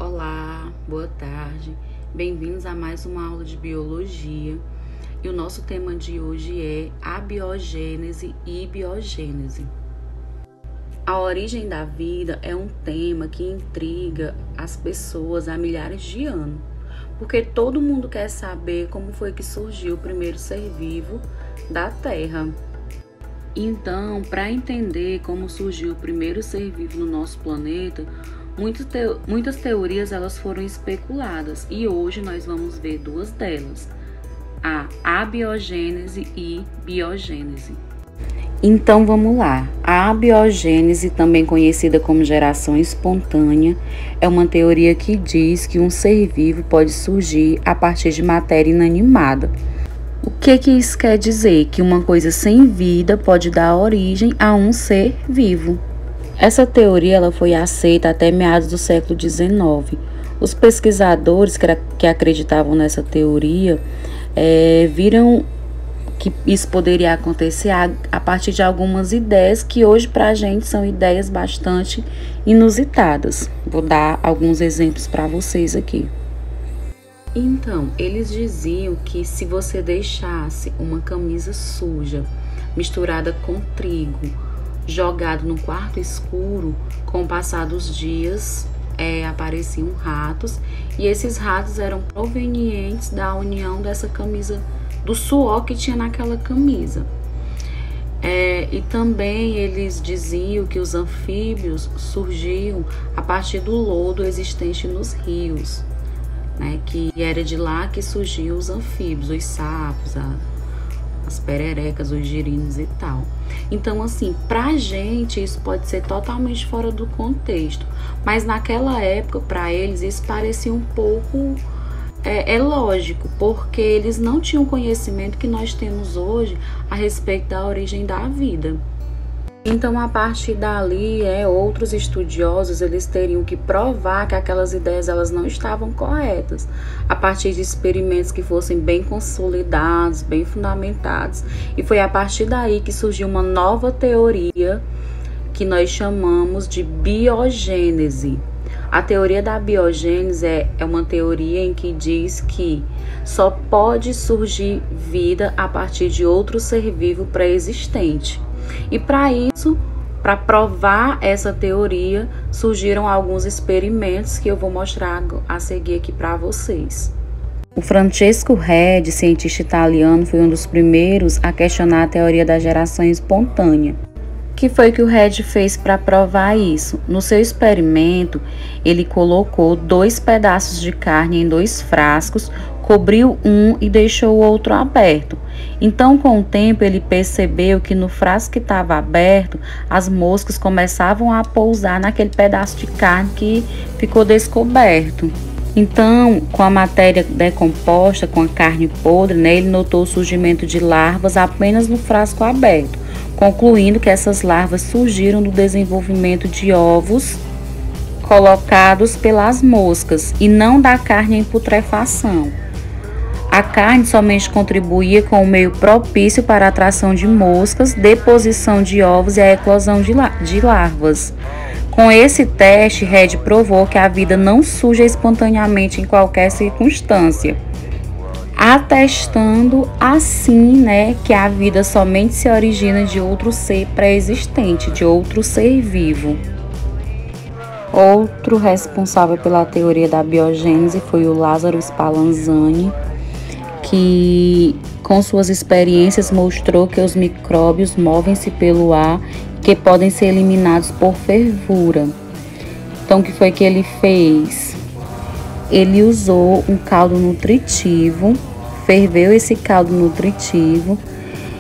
Olá, boa tarde, bem-vindos a mais uma aula de biologia. E o nosso tema de hoje é abiogênese e biogênese. A origem da vida é um tema que intriga as pessoas há milhares de anos, porque todo mundo quer saber como foi que surgiu o primeiro ser vivo da Terra. Então, para entender como surgiu o primeiro ser vivo no nosso planeta, muitas teorias elas foram especuladas e hoje nós vamos ver duas delas, a abiogênese e biogênese. Então vamos lá, a abiogênese, também conhecida como geração espontânea, é uma teoria que diz que um ser vivo pode surgir a partir de matéria inanimada. O que isso quer dizer? Que uma coisa sem vida pode dar origem a um ser vivo. Essa teoria ela foi aceita até meados do século XIX. Os pesquisadores que acreditavam nessa teoria viram que isso poderia acontecer a partir de algumas ideias que hoje para a gente são ideias bastante inusitadas. Vou dar alguns exemplos para vocês aqui. Então, eles diziam que se você deixasse uma camisa suja misturada com trigo, jogado no quarto escuro, com o passar dos dias, apareciam ratos, e esses ratos eram provenientes da união dessa camisa, do suor que tinha naquela camisa. E também eles diziam que os anfíbios surgiam a partir do lodo existente nos rios, que era de lá que surgiam os anfíbios, os sapos, as pererecas, os girinos e tal. Então, assim, pra gente isso pode ser totalmente fora do contexto, mas naquela época, para eles, isso parecia um pouco lógico, porque eles não tinham o conhecimento que nós temos hoje a respeito da origem da vida. Então, a partir dali, outros estudiosos eles teriam que provar que aquelas ideias elas não estavam corretas, a partir de experimentos que fossem bem consolidados, bem fundamentados. E foi a partir daí que surgiu uma nova teoria que nós chamamos de biogênese. A teoria da biogênese é uma teoria em que diz que só pode surgir vida a partir de outro ser vivo pré-existente. E para isso, para provar essa teoria, surgiram alguns experimentos que eu vou mostrar a seguir aqui para vocês. O Francesco Redi, cientista italiano, foi um dos primeiros a questionar a teoria da geração espontânea. O que foi que o Redi fez para provar isso? No seu experimento, ele colocou 2 pedaços de carne em 2 frascos, cobriu um e deixou o outro aberto. Então, com o tempo, ele percebeu que no frasco que estava aberto, as moscas começavam a pousar naquele pedaço de carne que ficou descoberto. Então, com a matéria decomposta, com a carne podre, ele notou o surgimento de larvas apenas no frasco aberto, concluindo que essas larvas surgiram do desenvolvimento de ovos colocados pelas moscas e não da carne em putrefação. A carne somente contribuía com o meio propício para a atração de moscas, deposição de ovos e a eclosão de larvas. Com esse teste, Redi provou que a vida não surge espontaneamente em qualquer circunstância, atestando assim, que a vida somente se origina de outro ser pré-existente, de outro ser vivo. Outro responsável pela teoria da biogênese foi o Lázaro Spallanzani, que com suas experiências mostrou que os micróbios movem-se pelo ar e que podem ser eliminados por fervura. Então, o que foi que ele fez? Ele usou um caldo nutritivo, ferveu esse caldo nutritivo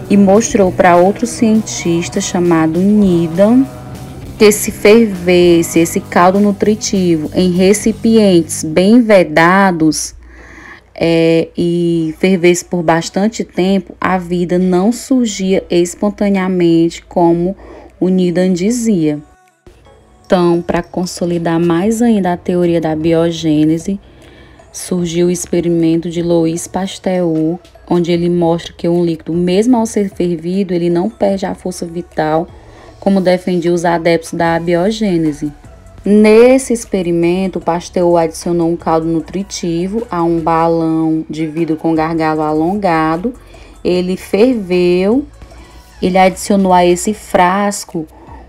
e mostrou para outro cientista chamado Needham que se fervesse esse caldo nutritivo em recipientes bem vedados e fervesse por bastante tempo, a vida não surgia espontaneamente, como o Needham dizia. Então, para consolidar mais ainda a teoria da biogênese, surgiu o experimento de Louis Pasteur, onde ele mostra que um líquido, mesmo ao ser fervido, ele não perde a força vital, como defendiam os adeptos da abiogênese. Nesse experimento, o Pasteur adicionou um caldo nutritivo a um balão de vidro com gargalo alongado. Ele ferveu, ele adicionou a esse frasco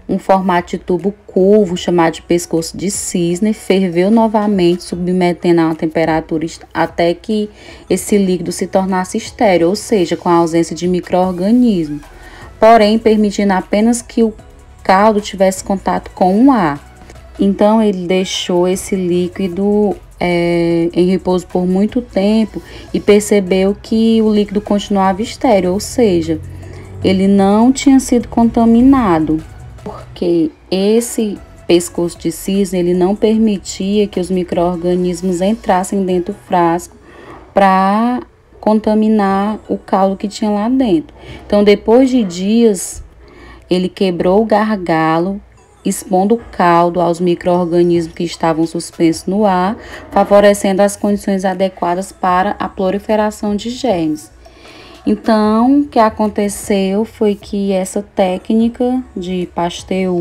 um formato de tubo curvo chamado de pescoço de cisne, ferveu novamente, submetendo a uma temperatura até que esse líquido se tornasse estéril, ou seja, com a ausência de micro-organismo, porém permitindo apenas que o caldo tivesse contato com o ar. Então ele deixou esse líquido em repouso por muito tempo e percebeu que o líquido continuava estéril, ou seja, ele não tinha sido contaminado, porque esse pescoço de cisne ele não permitia que os micro-organismos entrassem dentro do frasco para contaminar o caldo que tinha lá dentro. Então, depois de dias, ele quebrou o gargalo, expondo o caldo aos micro-organismos que estavam suspensos no ar, favorecendo as condições adequadas para a proliferação de germes. Então, o que aconteceu foi que essa técnica de Pasteur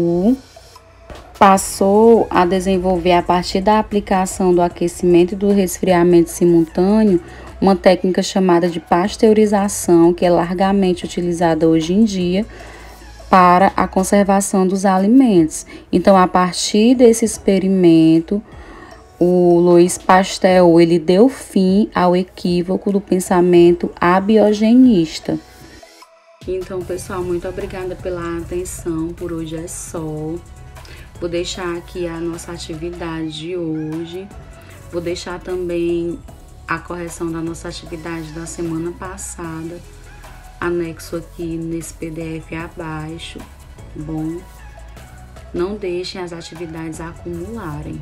passou a desenvolver, a partir da aplicação do aquecimento e do resfriamento simultâneo, uma técnica chamada de pasteurização, que é largamente utilizada hoje em dia para a conservação dos alimentos. Então, a partir desse experimento, o Louis Pasteur ele deu fim ao equívoco do pensamento abiogenista. Então, pessoal, muito obrigada pela atenção. Por hoje é só. Vou deixar aqui a nossa atividade de hoje. Vou deixar também a correção da nossa atividade da semana passada, anexo aqui nesse PDF abaixo, bom? Não deixem as atividades acumularem.